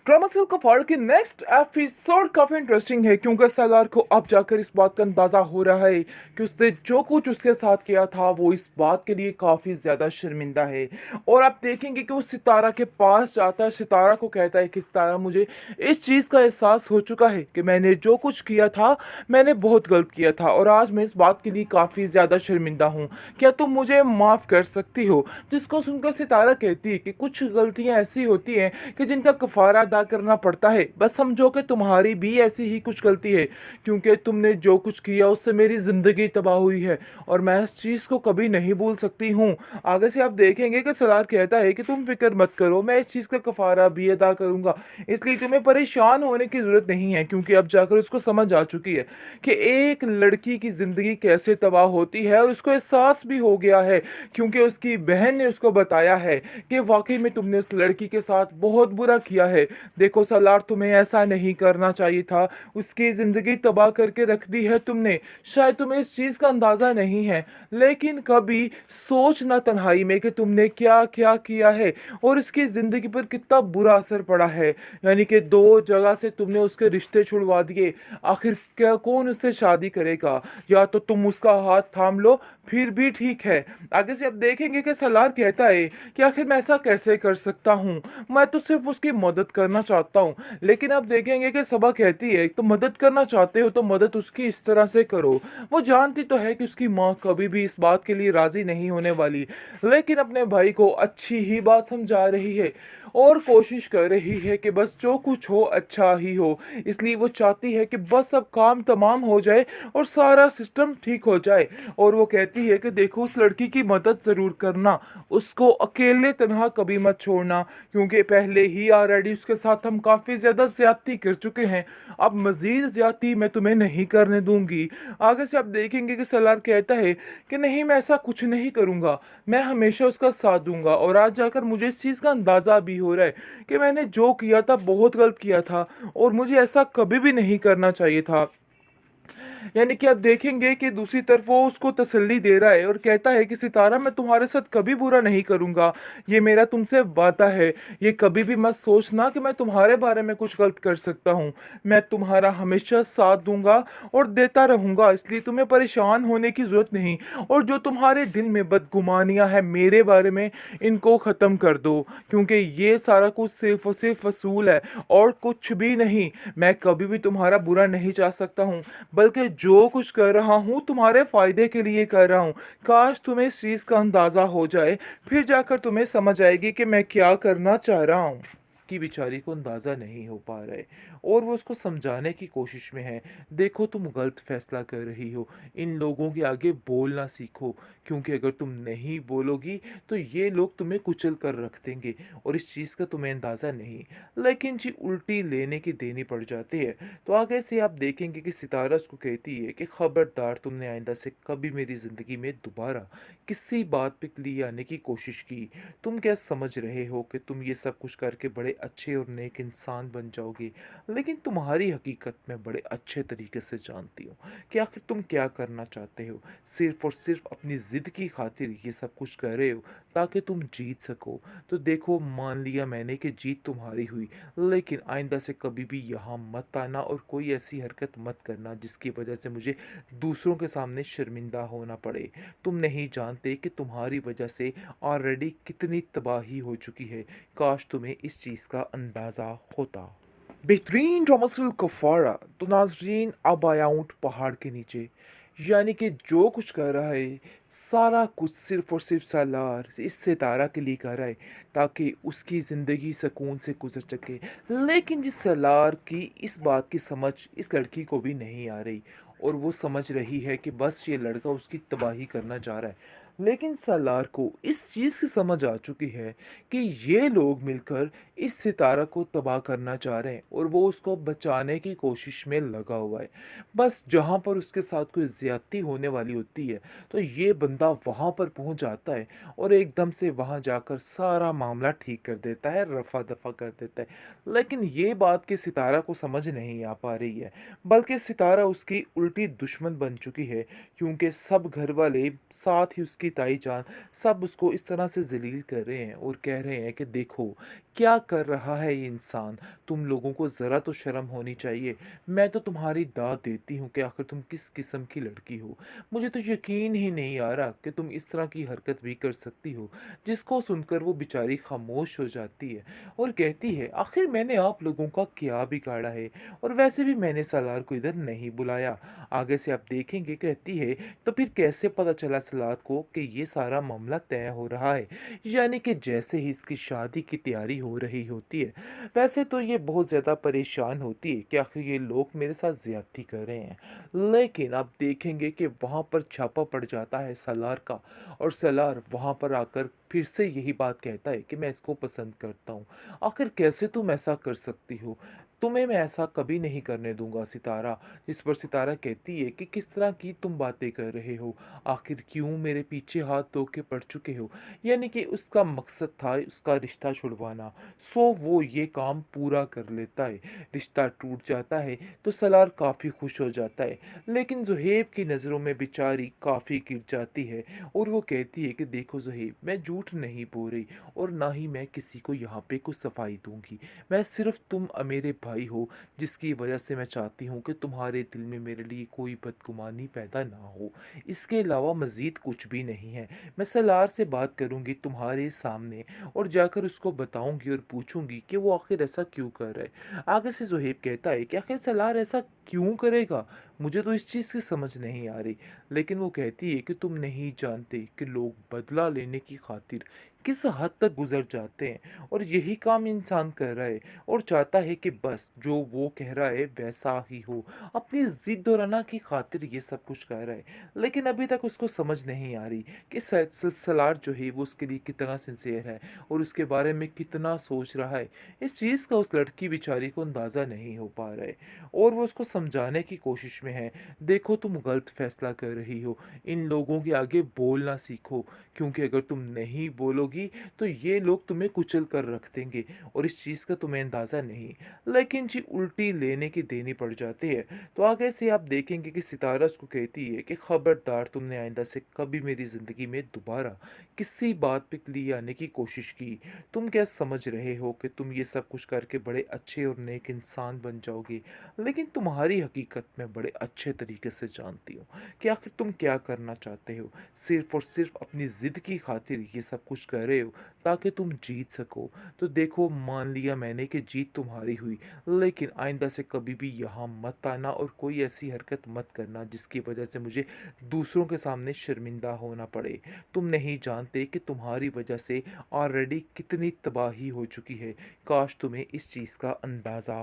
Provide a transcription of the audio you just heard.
Drama seal कपाड़ की next episode काफी इंटरेस्टिंग है क्योंकि सलार को अब जाकर इस बात का अंदाजा हो रहा है कि उसने जो कुछ उसके साथ किया था वो इस बात के लिए काफी ज्यादा शर्मिंदा है। और आप देखेंगे कि वो सितारा के पास जाता है, सितारा को कहता है कि सितारा, मुझे इस चीज का एहसास हो चुका है कि मैंने जो कुछ किया था मैंने बहुत गलत किया था और आज मैं इस बात के लिए काफी ज्यादा शर्मिंदा हूँ। क्या तुम मुझे माफ कर सकती हो? जिसको सुनकर सितारा कहती है कि कुछ गलतियां ऐसी होती हैं कि जिनका कफारा अदा करना पड़ता है। बस समझो कि तुम्हारी भी ऐसी ही कुछ गलती है क्योंकि तुमने जो कुछ किया उससे मेरी ज़िंदगी तबाह हुई है और मैं इस चीज़ को कभी नहीं भूल सकती हूँ। आगे से आप देखेंगे कि सलार कहता है कि तुम फिक्र मत करो, मैं इस चीज़ का कफारा भी अदा करूँगा, इसलिए तुम्हें परेशान होने की ज़रूरत नहीं है। क्योंकि अब जाकर उसको समझ आ चुकी है कि एक लड़की की ज़िंदगी कैसे तबाह होती है और उसको एहसास भी हो गया है क्योंकि उसकी बहन ने उसको बताया है कि वाकई में तुमने उस लड़की के साथ बहुत बुरा किया है। देखो सलार, तुम्हें ऐसा नहीं करना चाहिए था, उसकी ज़िंदगी तबाह करके रख दी है तुमने। शायद तुम्हें इस चीज़ का अंदाज़ा नहीं है, लेकिन कभी सोचना तन्हाई में कि तुमने क्या क्या किया है और इसकी ज़िंदगी पर कितना बुरा असर पड़ा है। यानी कि दो जगह से तुमने उसके रिश्ते छुड़वा दिए, आखिर क्या कौन उससे शादी करेगा? या तो तुम उसका हाथ थाम लो, फिर भी ठीक है। आगे से अब देखेंगे कि सलार कहता है कि आखिर मैं ऐसा कैसे कर सकता हूँ, मैं तो सिर्फ उसकी मदद करना चाहता हूँ। लेकिन अब देखेंगे कि सबा कहती है तो मदद करना चाहते हो तो मदद उसकी इस तरह से करो। वो जानती तो है कि उसकी माँ कभी भी इस बात के लिए राजी नहीं होने वाली, लेकिन अपने भाई को अच्छी ही बात समझा रही है और कोशिश कर रही है कि बस जो कुछ हो अच्छा ही हो। इसलिए वो चाहती है कि बस अब काम तमाम हो जाए और सारा सिस्टम ठीक हो जाए। और वो कहती है कि देखो, उस लड़की की मदद ज़रूर करना, उसको अकेले तनहा कभी मत छोड़ना, क्योंकि पहले ही ऑलरेडी उसके साथ हम काफ़ी ज़्यादा ज़्यादती कर चुके हैं। अब मज़ीद ज़्यादती मैं तुम्हें नहीं करने दूंगी। आगे से आप देखेंगे कि सलार कहता है कि नहीं, मैं ऐसा कुछ नहीं करूँगा, मैं हमेशा उसका साथ दूंगा। और आज जाकर मुझे इस चीज़ का अंदाज़ा भी हो रहा है कि मैंने जो किया था बहुत गलत किया था और मुझे ऐसा कभी भी नहीं करना चाहिए था। यानी कि आप देखेंगे कि दूसरी तरफ वो उसको तसल्ली दे रहा है और कहता है कि सितारा, मैं तुम्हारे साथ कभी बुरा नहीं करूंगा, ये मेरा तुमसे वादा है। ये कभी भी मत सोचना कि मैं तुम्हारे बारे में कुछ गलत कर सकता हूँ। मैं तुम्हारा हमेशा साथ दूंगा और देता रहूंगा, इसलिए तुम्हें परेशान होने की जरूरत नहीं। और जो तुम्हारे दिल में बदगुमानियां हैं मेरे बारे में, इनको ख़त्म कर दो, क्योंकि ये सारा कुछ सिर्फ और सिर्फ वसूल है और कुछ भी नहीं। मैं कभी भी तुम्हारा बुरा नहीं चाह सकता हूँ, बल्कि जो कुछ कर रहा हूँ तुम्हारे फायदे के लिए कर रहा हूँ। काश तुम्हें इस चीज का अंदाजा हो जाए, फिर जाकर तुम्हें समझ आएगी कि मैं क्या करना चाह रहा हूँ। कि बेचारी को अंदाजा नहीं हो पा रहा है और वो उसको समझाने की कोशिश में है। देखो, तुम गलत फैसला कर रही हो, इन लोगों के आगे बोलना सीखो, क्योंकि अगर तुम नहीं बोलोगी तो ये लोग तुम्हें कुचल कर रख देंगे और इस चीज़ का तुम्हें अंदाज़ा नहीं। लेकिन जी उल्टी लेने की देनी पड़ जाती है। तो आगे से आप देखेंगे कि सितारा उसको कहती है कि खबरदार, तुमने आइंदा से कभी मेरी ज़िंदगी में दोबारा किसी बात पे लिए आने की कोशिश की। तुम क्या समझ रहे हो कि तुम ये सब कुछ करके बड़े अच्छे और नेक इंसान बन जाओगे, लेकिन तुम्हारी हकीकत मैं बड़े अच्छे तरीके से जानती हूँ कि आखिर तुम क्या करना चाहते हो। सिर्फ और सिर्फ अपनी ज़िद की खातिर ये सब कुछ कर रहे हो ताकि तुम जीत सको। तो देखो, मान लिया मैंने कि जीत तुम्हारी हुई, लेकिन आइंदा से कभी भी यहाँ मत आना और कोई ऐसी हरकत मत करना जिसकी वजह से मुझे दूसरों के सामने शर्मिंदा होना पड़े। तुम नहीं जानते कि तुम्हारी वजह से ऑलरेडी कितनी तबाही हो चुकी है। काश तुम्हें इस चीज़ का अंदाज़ा होता। बेहतरीन ड्रामा सिल्क कफारा। तो नाजरीन, अब आया ऊँट पहाड़ के नीचे। यानी कि जो कुछ कर रहा है सारा कुछ सिर्फ और सिर्फ सालार इस सितारा के लिए कर रहा है ताकि उसकी ज़िंदगी सुकून से गुजर सके। लेकिन जिस सालार की इस बात की समझ इस लड़की को भी नहीं आ रही और वो समझ रही है कि बस ये लड़का उसकी तबाही करना चाह रहा है। लेकिन सालार को इस चीज़ की समझ आ चुकी है कि ये लोग मिलकर इस सितारा को तबाह करना चाह रहे हैं और वो उसको बचाने की कोशिश में लगा हुआ है। बस जहाँ पर उसके साथ कोई ज़्यादती होने वाली होती है तो ये बंदा वहाँ पर पहुँच जाता है और एकदम से वहाँ जाकर सारा मामला ठीक कर देता है, रफ़ा दफ़ा कर देता है। लेकिन ये बात कि सितारा को समझ नहीं आ पा रही है, बल्कि सितारा उसकी उल्टी दुश्मन बन चुकी है, क्योंकि सब घर वाले साथ ही उसकी ताईजान सब उसको इस तरह से ज़लील कर रहे हैं और कह रहे हैं कि देखो, क्या कर रहा है ये इंसान? तुम लोगों को ज़रा तो शर्म होनी चाहिए। मैं तो तुम्हारी दाद देती हूँ कि आखिर तुम किस किस्म की लड़की हो। मुझे तो यकीन ही नहीं आ रहा कि तुम इस तरह की हरकत भी कर सकती हो। जिसको सुनकर वो बेचारी खामोश हो जाती है और कहती है, आखिर मैंने आप लोगों का क्या बिगाड़ा है? और वैसे भी मैंने सलार को इधर नहीं बुलाया। आगे से आप देखेंगे, कहती है, तो फिर कैसे पता चला सलार को कि ये सारा मामला तय हो रहा है? यानी कि जैसे ही इसकी शादी की तैयारी हो रही होती है, वैसे तो ये बहुत ज़्यादा परेशान होती है कि आखिर ये लोग मेरे साथ ज़्यादती कर रहे हैं। लेकिन आप देखेंगे कि वहाँ पर छापा पड़ जाता है सलार का और सलार वहाँ पर आकर फिर से यही बात कहता है कि मैं इसको पसंद करता हूँ। आखिर कैसे तुम ऐसा कर सकती हो? तुम्हें मैं ऐसा कभी नहीं करने दूँगा सितारा। जिस पर सितारा कहती है कि किस तरह की तुम बातें कर रहे हो? आखिर क्यों मेरे पीछे हाथ धो के पड़ चुके हो? यानी कि उसका मकसद था उसका रिश्ता छुड़वाना। सो वो ये काम पूरा कर लेता है। रिश्ता टूट जाता है तो सलार काफ़ी खुश हो जाता है। लेकिन ज़ुहैब की नज़रों में बेचारी काफ़ी गिर जाती है और वो कहती है कि देखो ज़ुहैब, मैं झूठ नहीं बोल रही और ना ही मैं किसी को यहाँ पे कुछ सफाई दूँगी। मैं सिर्फ़ तुम मेरे भाई हो, जिसकी वजह से मैं चाहती हूँ कि तुम्हारे दिल में मेरे लिए कोई बदगुमानी पैदा ना हो। इसके अलावा मज़ीद कुछ भी नहीं है। मैं सलार से बात करूँगी तुम्हारे सामने और जाकर उसको बताऊँगी और पूछूँगी कि वो आखिर ऐसा क्यों कर रहा है। आगे से ज़ुहैब कहता है कि आखिर सलार ऐसा क्यों करेगा? मुझे तो इस चीज़ की समझ नहीं आ रही। लेकिन वो कहती है कि तुम नहीं जानते कि लोग बदला लेने की खातिर किस हद तक गुज़र जाते हैं और यही काम इंसान कर रहा है और चाहता है कि बस जो वो कह रहा है वैसा ही हो। अपनी ज़िद और अना की खातिर ये सब कुछ कर रहा है। लेकिन अभी तक उसको समझ नहीं आ रही कि सलार जो है वो उसके लिए कितना सिंसियर है और उसके बारे में कितना सोच रहा है। इस चीज़ का उस लड़की बेचारी को अंदाज़ा नहीं हो पा रहा है और वो उसको समझाने की कोशिश में है। देखो, तुम गलत फैसला कर रही हो। इन लोगों के आगे बोलना सीखो, क्योंकि अगर तुम नहीं बोलोगी तो ये लोग तुम्हें कुचल कर रख देंगे और इस चीज़ का तुम्हें अंदाज़ा नहीं। लेकिन जी उल्टी लेने की देनी पड़ जाती है। तो आगे से आप देखेंगे कि सितारा उसको कहती है कि खबरदार, तुमने आइंदा से कभी मेरी ज़िंदगी में दोबारा किसी बात पे लिए आने की कोशिश की। तुम क्या समझ रहे हो कि तुम ये सब कुछ करके बड़े अच्छे और नेक इंसान बन जाओगे? लेकिन तुम्हारी हकीकत मैं बड़े अच्छे तरीके से जानती हूँ कि आखिर तुम क्या करना चाहते हो। सिर्फ़ और सिर्फ़ अपनी ज़िद की खातिर ये सब कुछ कर रहे हो ताकि तुम जीत सको। तो देखो, मान लिया मैंने कि जीत तुम्हारी हुई, लेकिन आइंदा से कभी भी यहाँ मत आना और कोई ऐसी हरकत मत करना जिसकी वजह से मुझे दूसरों के सामने शर्मिंदा होना पड़े। तुम नहीं जानते कि तुम्हारी वजह से ऑलरेडी कितनी तबाही हो चुकी है। काश तुम्हें इस चीज़ का अंदाज़ा